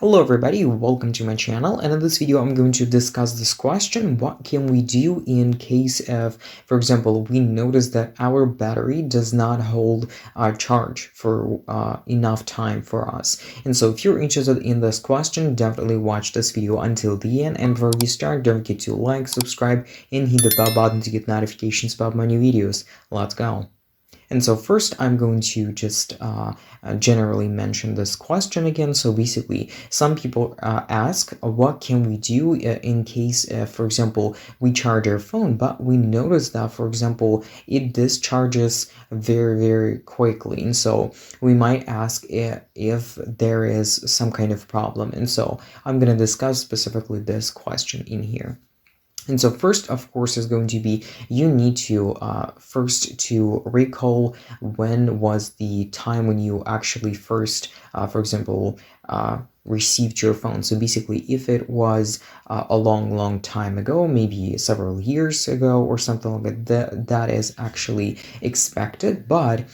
Hello everybody, welcome to my channel, and in this video I'm going to discuss this question: what can we do in case of, for example, we notice that our battery does not hold a charge for enough time for us. And so if you're interested in this question, definitely watch this video until the end, and before we start, don't forget to like, subscribe, and hit the bell button to get notifications about my new videos. Let's go. And so first I'm going to just generally mention this question again. So basically, some people ask, what can we do in case, for example, we charge our phone, but we notice that, for example, it discharges very, very quickly. And so we might ask if there is some kind of problem. And so I'm going to discuss specifically this question in here. And so first, of course, is going to be you need to first to recall when was the time when you actually first, for example, received your phone. So basically, if it was a long time ago, maybe several years ago or something like that, that is actually expected. But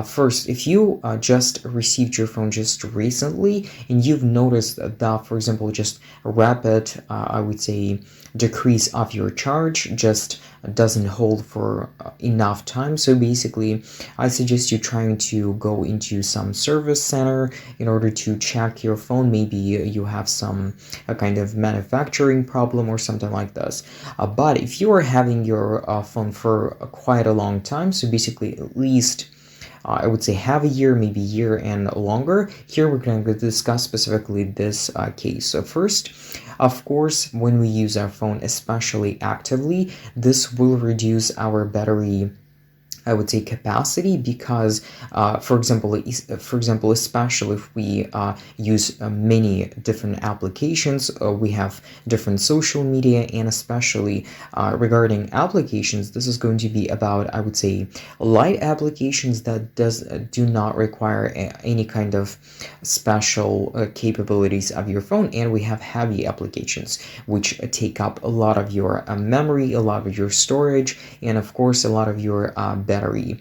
first, if you just received your phone just recently and you've noticed that, for example, just rapid, I would say, decrease of your charge just doesn't hold for enough time. So basically, I suggest you trying to go into some service center in order to check your phone. Maybe you have some kind of manufacturing problem or something like this. But if you are having your phone for quite a long time, so basically at least I would say half a year, maybe a year and longer. Here we're going to discuss specifically this case. So first, of course, when we use our phone, especially actively, this will reduce our battery, I would say, capacity, because for example, especially if we use many different applications, we have different social media, and especially regarding applications, this is going to be about, I would say, light applications that do not require any kind of special capabilities of your phone, and we have heavy applications which take up a lot of your memory, a lot of your storage, and of course a lot of your battery.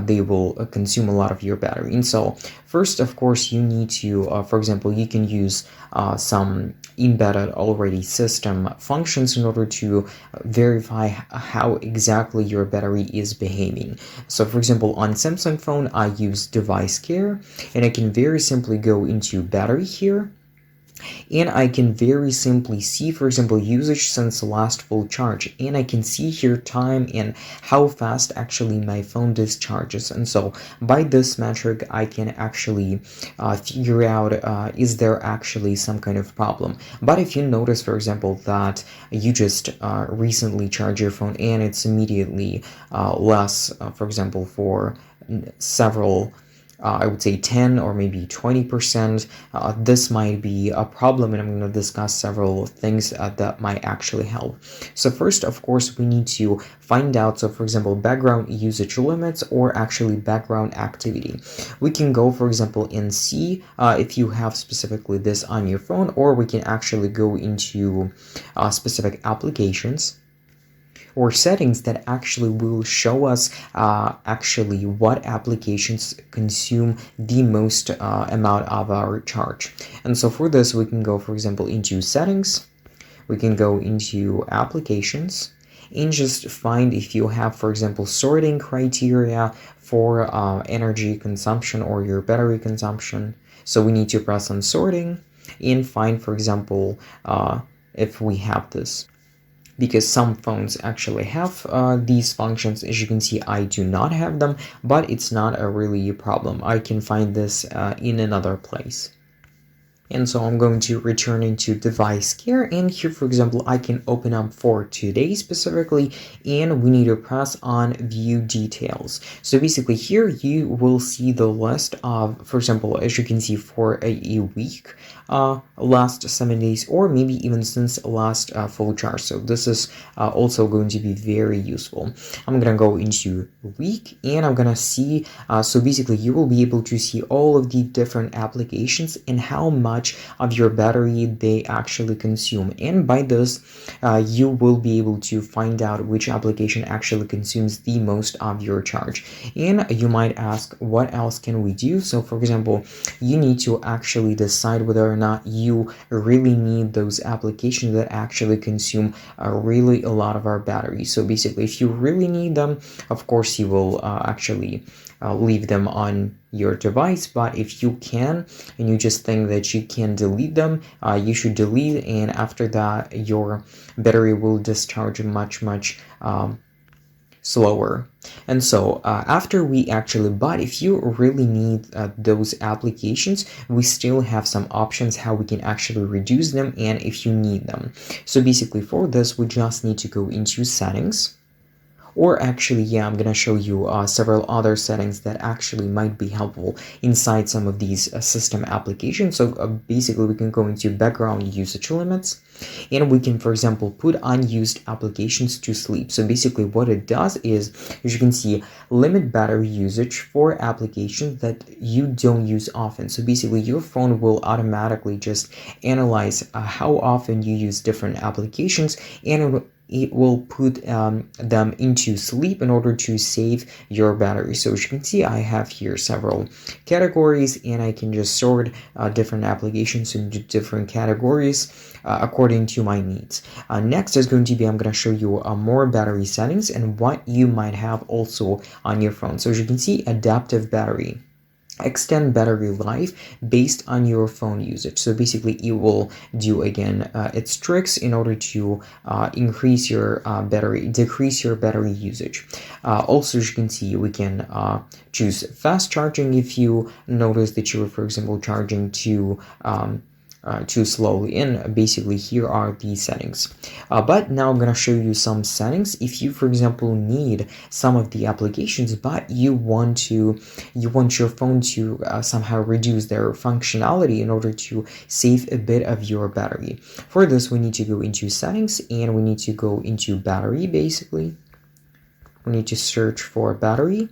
They will consume a lot of your battery. And so first, of course, you need to, for example, you can use some embedded already system functions in order to verify how exactly your battery is behaving. So for example, on Samsung phone, I use device care, and I can very simply go into battery here, and I can very simply see, for example, usage since last full charge, and I can see here time and how fast actually my phone discharges. And so by this metric, I can actually figure out is there actually some kind of problem. But if you notice, for example, that you just recently charge your phone and it's immediately less, for example, for several I would say 10 or maybe 20%, this might be a problem, and I'm going to discuss several things that might actually help. So first, of course, we need to find out, so for example, background usage limits or actually background activity. We can go, for example, and see if you have specifically this on your phone, or we can actually go into specific applications or settings that actually will show us actually what applications consume the most amount of our charge. And so for this, we can go, for example, into settings, we can go into applications, and just find if you have, for example, sorting criteria for energy consumption or your battery consumption. So we need to press on sorting and find, for example, if we have this, because some phones actually have these functions. As you can see, I do not have them, but it's not a really problem. I can find this in another place. And so I'm going to return into device care, and here, for example, I can open up for today specifically, and we need to press on view details. So basically here you will see the list of, for example, as you can see, for a week, last 7 days, or maybe even since last full charge. So this is also going to be very useful. I'm gonna go into week, and I'm gonna see, so basically you will be able to see all of the different applications and how much much of your battery they actually consume, and by this you will be able to find out which application actually consumes the most of your charge. And you might ask, what else can we do? So for example, you need to actually decide whether or not you really need those applications that actually consume really a lot of our battery. So basically, if you really need them, of course you will actually leave them on your device. But if you can and you just think that you can delete them, you should delete, and after that your battery will discharge much slower. And so after we actually bought, if you really need those applications, we still have some options how we can actually reduce them and if you need them. So basically for this, we just need to go into settings. Or actually, yeah, I'm gonna show you several other settings that actually might be helpful inside some of these system applications. So basically, we can go into background usage limits, and we can, for example, put unused applications to sleep. So basically, what it does is, as you can see, limit battery usage for applications that you don't use often. So basically, your phone will automatically just analyze how often you use different applications, and it will put them into sleep in order to save your battery. So as you can see, I have here several categories, and I can just sort different applications into different categories according to my needs. Next is going to be, I'm going to show you more battery settings and what you might have also on your phone. So as you can see, adaptive battery. Extend battery life based on your phone usage. So basically it will do again its tricks in order to increase your decrease your battery usage. Also, as you can see, we can choose fast charging if you notice that you were, for example, charging too slowly, and basically here are the settings. But now I'm going to show you some settings if you, for example, need some of the applications but you want your phone to somehow reduce their functionality in order to save a bit of your battery. For this, we need to go into settings and we need to go into battery. Basically, we need to search for battery,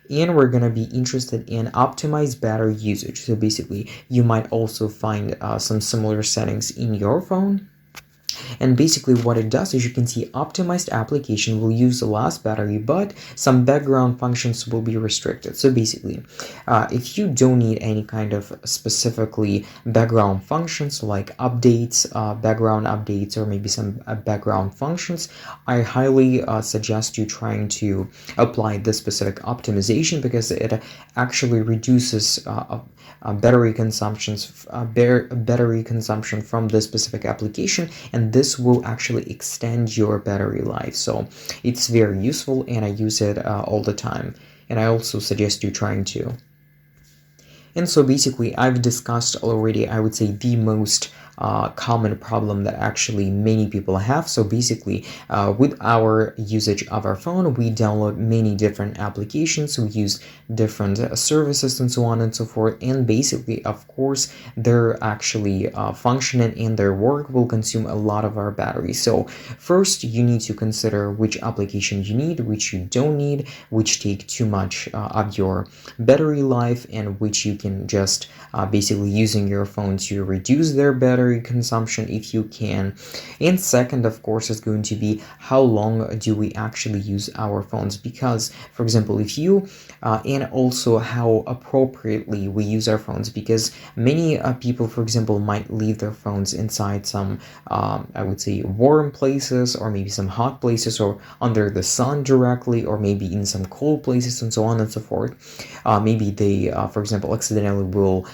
and we're going to be interested in optimized battery usage. So basically, you might also find some similar settings in your phone. And basically what it does is, you can see, optimized application will use the last battery, but some background functions will be restricted. So basically, if you don't need any kind of specifically background functions like updates, background updates, or maybe some background functions, I highly suggest you trying to apply this specific optimization, because it actually reduces battery consumption from this specific application, and this will actually extend your battery life. So it's very useful, and I use it all the time, and I also suggest you trying to. And so basically, I've discussed already, I would say, the most common problem that actually many people have. So basically, with our usage of our phone, we download many different applications, we use different services and so on and so forth, and basically, of course, they're actually functioning and their work will consume a lot of our battery. So first, you need to consider which application you need, which you don't need, which take too much of your battery life, and which you can just basically using your phone to reduce their battery consumption if you can. And second, of course, is going to be how long do we actually use our phones, because, for example, if you and also how appropriately we use our phones, because many people, for example, might leave their phones inside some I would say warm places, or maybe some hot places, or under the sun directly, or maybe in some cold places and so on and so forth. Maybe they for example, accidentally will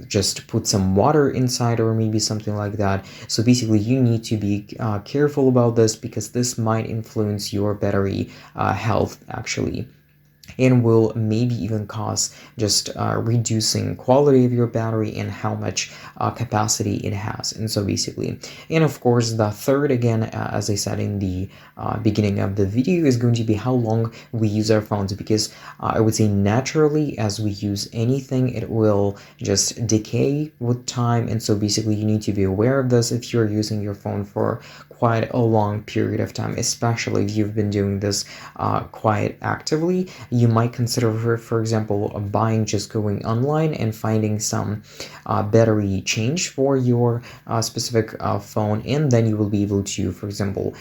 just put some water inside, or maybe something like that. So basically, you need to be careful about this, because this might influence your battery health actually, and will maybe even cause just reducing quality of your battery and how much capacity it has. And so basically, and of course, the third, again, as I said in the beginning of the video, is going to be how long we use our phones, because I would say naturally, as we use anything, it will just decay with time. And so basically, you need to be aware of this if you're using your phone for quite a long period of time, especially if you've been doing this quite actively. you might consider, for example, buying, just going online and finding some battery change for your specific phone, and then you will be able to, for example,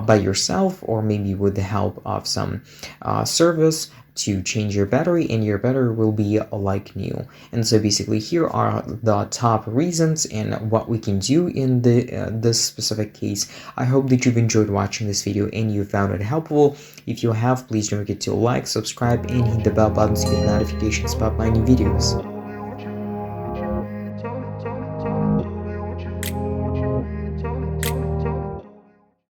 by yourself or maybe with the help of some service, to change your battery, and your battery will be like new. And so basically here are the top reasons and what we can do in this specific case. I hope that you've enjoyed watching this video and you found it helpful. If you have, please don't forget to like, subscribe, and hit the bell button to get notifications about my new videos.